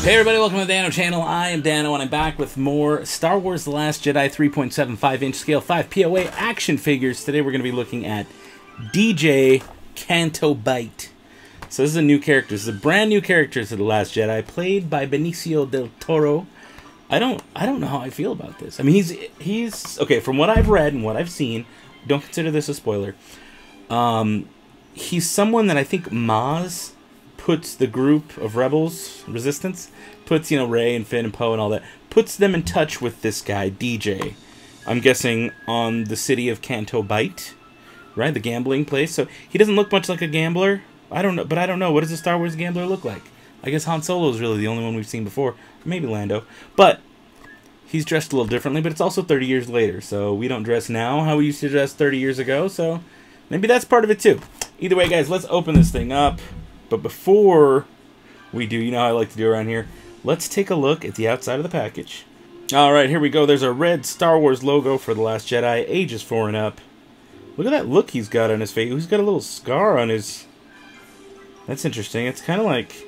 Hey everybody, welcome to the Dano channel. I am Dano and I'm back with more Star Wars The Last Jedi 3.75 inch scale 5 POA action figures. Today we're going to be looking at DJ Canto Bight. So this is a new character. This is a brand new character to The Last Jedi, played by Benicio Del Toro. I don't know how I feel about this. I mean, he's okay, from what I've read and what I've seen, don't consider this a spoiler. He's someone that I think Maz puts the group of rebels, resistance, puts, Rey and Finn and Poe and all that, puts them in touch with this guy, DJ. I'm guessing on the city of Canto Bight, right? The gambling place. So he doesn't look much like a gambler. I don't know, but I don't know. What does a Star Wars gambler look like? I guess Han Solo is really the only one we've seen before. Maybe Lando. But he's dressed a little differently, but it's also 30 years later. So we don't dress now how we used to dress 30 years ago. So maybe that's part of it too. Either way, guys, let's open this thing up. But before we do, you know how I like to do around here, let's take a look at the outside of the package. Alright, here we go. There's a red Star Wars logo for The Last Jedi, ages 4 and up. Look at that look he's got on his face. He's got a little scar on his... That's interesting. It's kind of like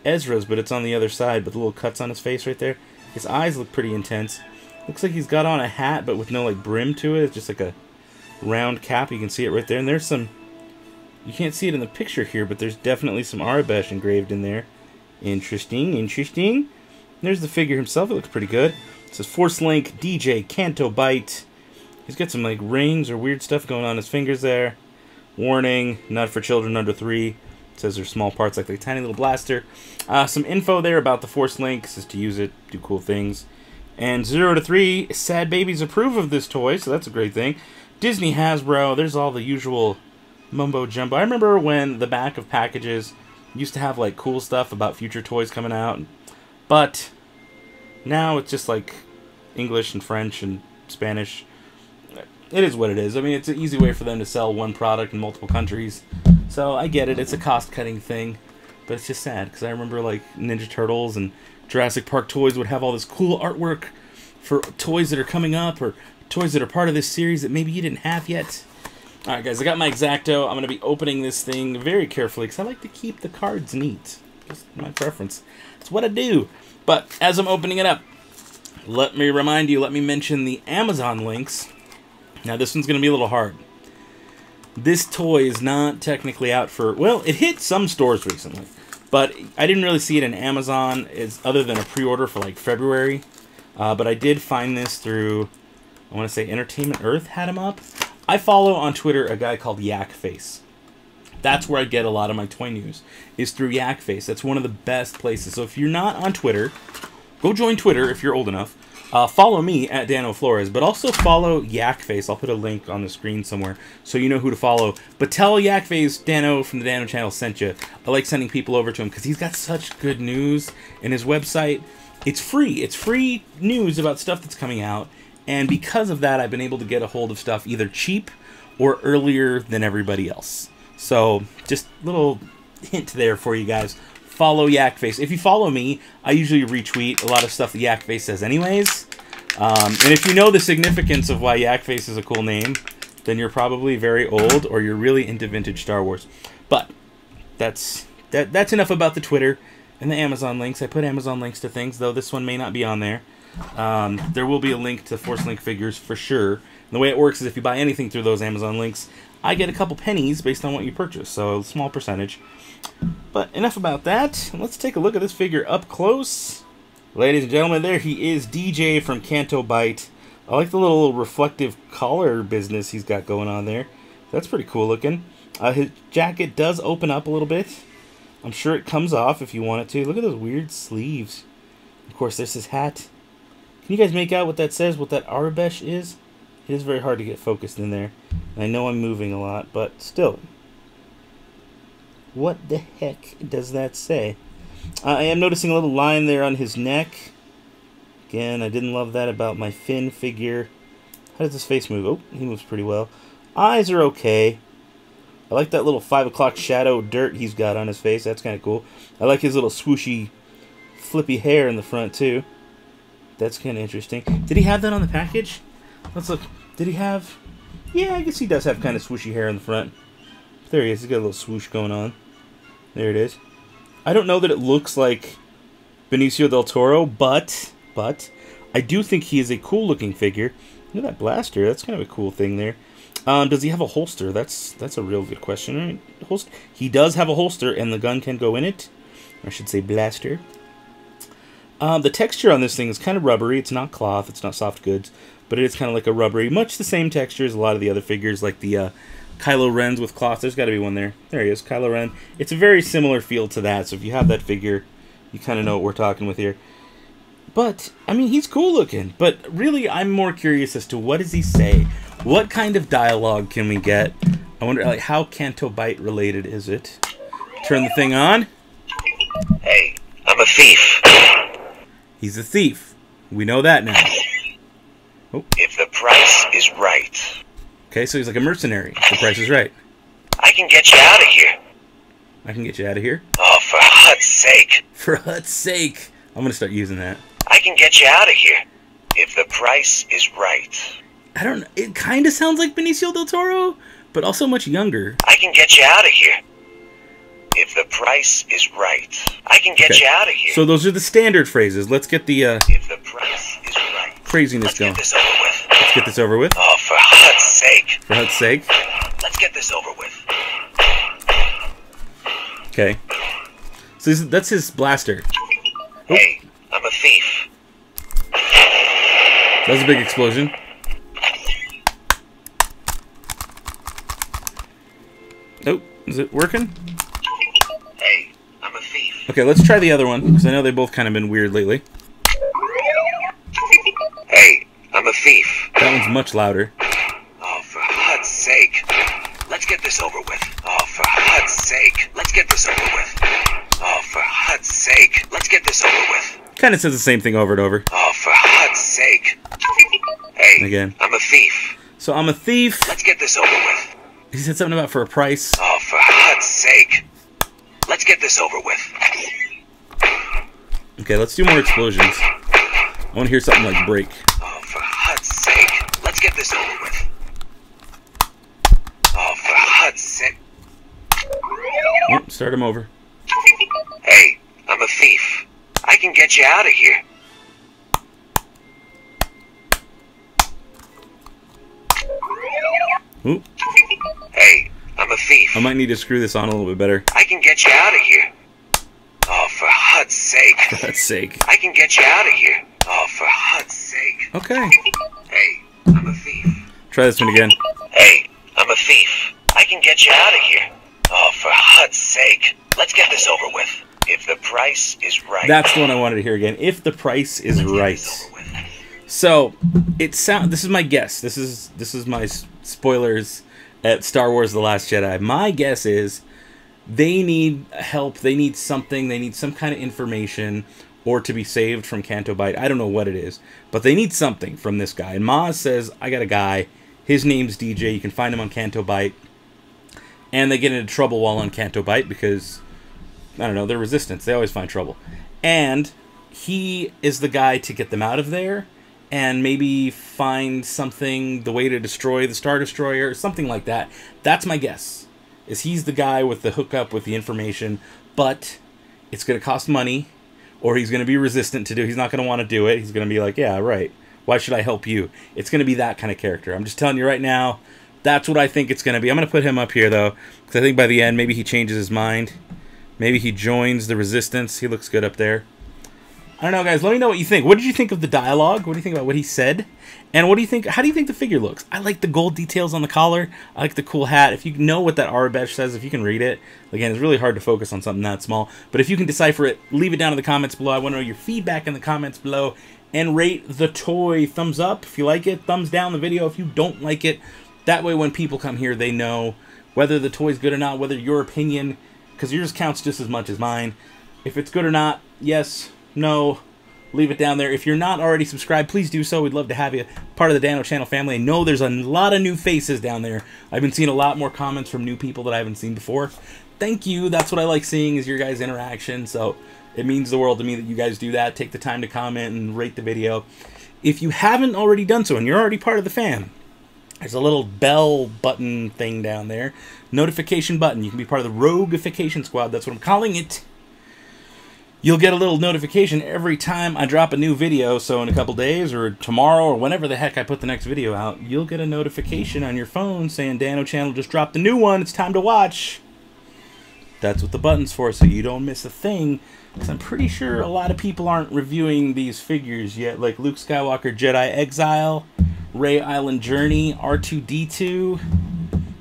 Ezra's, but it's on the other side, but the little cuts on his face right there. His eyes look pretty intense. Looks like he's got on a hat, but with no brim to it. It's just like a round cap. You can see it right there. And there's some... You can't see it in the picture here, but there's definitely some Arabesh engraved in there. Interesting, interesting. There's the figure himself. It looks pretty good. It says Force Link, DJ, Canto Bight. He's got some rings or weird stuff going on his fingers there. Warning, not for children under 3. It says there's small parts like the tiny little blaster. Some info there about the Force Link. It says to use it, do cool things. And 0 to 3, sad babies approve of this toy, so that's a great thing. Disney, Hasbro, there's all the usual mumbo jumbo. I remember when the back of packages used to have cool stuff about future toys coming out, but now it's just English and French and Spanish. It is what it is. I mean, it's an easy way for them to sell one product in multiple countries, so I get it. It's a cost-cutting thing, but it's just sad because I remember Ninja Turtles and Jurassic Park toys would have all this cool artwork for toys that are coming up or toys that are part of this series that maybe you didn't have yet. Alright guys, I got my X-Acto. I'm going to be opening this thing very carefully because I like to keep the cards neat. Just my preference. It's what I do. But as I'm opening it up, let me remind you, let me mention the Amazon links. Now this one's going to be a little hard. This toy is not technically out for... Well, it hit some stores recently, but I didn't really see it in Amazon other than a pre-order for February. But I did find this through, I want to say Entertainment Earth had him up. I follow on Twitter a guy called Yakface. That's where I get a lot of my toy news, is through Yakface. That's one of the best places. So if you're not on Twitter, go join Twitter if you're old enough. Follow me at Dano Flores, but also follow Yakface. I'll put a link on the screen somewhere so you know who to follow. But tell Yakface Dano from the Dano channel sent you. I like sending people over to him because he's got such good news. And his website, it's free. It's free news about stuff that's coming out. And because of that, I've been able to get a hold of stuff either cheap or earlier than everybody else. So, just a little hint there for you guys. Follow Yakface. If you follow me, I usually retweet a lot of stuff that Yakface says anyways. And if you know the significance of why Yakface is a cool name, then you're probably very old or you're really into vintage Star Wars. But that's enough about the Twitter and the Amazon links. I put Amazon links to things, though this one may not be on there. There will be a link to Force Link figures for sure. And the way it works is if you buy anything through those Amazon links, I get a couple pennies based on what you purchase, so a small percentage. But enough about that. Let's take a look at this figure up close. Ladies and gentlemen, there he is, DJ from Canto Bight. I like the little reflective collar business he's got going on there. That's pretty cool looking. His jacket does open up a little bit. I'm sure it comes off if you want it to. Look at those weird sleeves. Of course, there's his hat. Can you guys make out what that says, what that Arabesh is? It is very hard to get focused in there. I know I'm moving a lot, but still. What the heck does that say? I am noticing a little line there on his neck. Again, I didn't love that about my Finn figure. How does his face move? Oh, he moves pretty well. Eyes are okay. I like that little 5 o'clock shadow dirt he's got on his face. That's kind of cool. I like his little swooshy, flippy hair in the front, too. That's kind of interesting. Did he have that on the package? Let's look. Did he have... Yeah, I guess he does have kind of swooshy hair in the front. There he is. He's got a little swoosh going on. There it is. I don't know that it looks like Benicio Del Toro, but I do think he is a cool-looking figure. Look at that blaster. That's kind of a cool thing there. Does he have a holster? That's a real good question. Right? Holster. He does have a holster, and the gun can go in it. Or I should say blaster. The texture on this thing is kind of rubbery. It's not cloth. It's not soft goods. But it is kind of like a rubbery, much the same texture as a lot of the other figures, like the Kylo Ren's with cloth. There's got to be one there. There he is, Kylo Ren. It's a very similar feel to that, so if you have that figure, you kind of know what we're talking with here. But, I mean, he's cool looking. But really, I'm more curious as to what does he say? What kind of dialogue can we get? I wonder, like, how Canto Bight related is it? Turn the thing on. Hey, I'm a thief. He's a thief. We know that now. Oh. If the price is right. Okay, so he's like a mercenary. The price is right. I can get you out of here. I can get you out of here? Oh, for Hut's sake. For Hut's sake. I'm going to start using that. I can get you out of here. If the price is right. I don't know. It kind of sounds like Benicio Del Toro, but also much younger. I can get you out of here. If the price is right. I can get you out of here. So those are the standard phrases. Let's get the if the price is right. Craziness going. Let's get this over with. Let's get this over with. Oh, for Hut's sake. For Hut's sake. Let's get this over with. Okay. So that's his blaster. Hey, I'm a thief. That was a big explosion. Oh, is it working? Hey, I'm a thief. Okay, let's try the other one, because I know they've both kind of been weird lately. Hey, I'm a thief. That one's much louder. Oh, for Hut's sake. Let's get this over with. Oh, for Hut's sake. Let's get this over with. Oh, for Hut's sake. Let's get this over with. Kind of says the same thing over and over. Oh, for Hut's sake. Hey, again. I'm a thief. So I'm a thief. Let's get this over with. He said something about for a price. Oh, for Hut's sake. Let's get this over with. Okay, let's do more explosions. I want to hear something like break. Oh, for Hut's sake. Let's get this over with. Oh, for Hut's sake. Oh, start him over. Hey, I'm a thief. I can get you out of here. Ooh. Hey, I'm a thief. I might need to screw this on a little bit better. I can get you out of here. Oh, for Hut's sake. For Hut's sake. I can get you out of here. Oh, for Hut's sake. Okay. Hey, I'm a thief. Try this one again. Hey, I'm a thief. I can get you out of here. Oh, for Hut's sake. Let's get this over with. If the price is right. That's the one I wanted to hear again. If the price is right. So, this is my guess. This is my spoilers at Star Wars The Last Jedi. My guess is they need help, they need something, they need some kind of information or to be saved from Canto Bight. I don't know what it is, but they need something from this guy. And Maz says, I got a guy, his name's DJ, you can find him on Canto Bight. And they get into trouble while on Canto Bight because, I don't know, they're resistance. They always find trouble. And he is the guy to get them out of there and maybe find something, the way to destroy the Star Destroyer, or something like that. That's my guess, is he's the guy with the hookup with the information, but it's going to cost money, or he's going to be resistant to do it. He's not going to want to do it. He's going to be like, yeah, right. Why should I help you? It's going to be that kind of character. I'm just telling you right now, that's what I think it's going to be. I'm going to put him up here, though, because I think by the end, maybe he changes his mind. Maybe he joins the resistance. He looks good up there. I don't know, guys. Let me know what you think. What did you think of the dialogue? What do you think about what he said? And what do you think? How do you think the figure looks? I like the gold details on the collar. I like the cool hat. If you know what that Arabesh says, if you can read it. Again, it's really hard to focus on something that small. But if you can decipher it, leave it down in the comments below. I want to know your feedback in the comments below. And rate the toy. Thumbs up if you like it. Thumbs down the video if you don't like it. That way when people come here, they know whether the toy's good or not, whether your opinion, because yours counts just as much as mine. If it's good or not, yes, no, leave it down there. If you're not already subscribed, please do so. We'd love to have you part of the Dano Channel family. I know there's a lot of new faces down there. I've been seeing a lot more comments from new people that I haven't seen before. Thank you. That's what I like seeing, is your guys' interaction. So it means the world to me that you guys do that. Take the time to comment and rate the video. If you haven't already done so and you're already part of the fam, there's a little bell button thing down there. Notification button. You can be part of the Rogueification Squad. That's what I'm calling it. you'll get a little notification every time I drop a new video. So in a couple days or tomorrow or whenever the heck I put the next video out, you'll get a notification on your phone saying Dano Channel just dropped a new one. It's time to watch. That's what the button's for, so you don't miss a thing. Because I'm pretty sure a lot of people aren't reviewing these figures yet, like Luke Skywalker Jedi Exile, Rey Island Journey, R2-D2.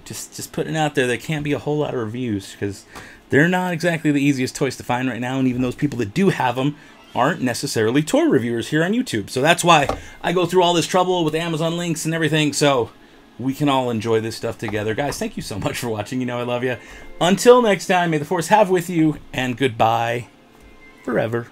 Just putting it out there. There can't be a whole lot of reviews because they're not exactly the easiest toys to find right now, and even those people that do have them aren't necessarily toy reviewers here on YouTube. So that's why I go through all this trouble with Amazon links and everything, so we can all enjoy this stuff together. Guys, thank you so much for watching. You know I love you. Until next time, may the Force have with you, and goodbye forever.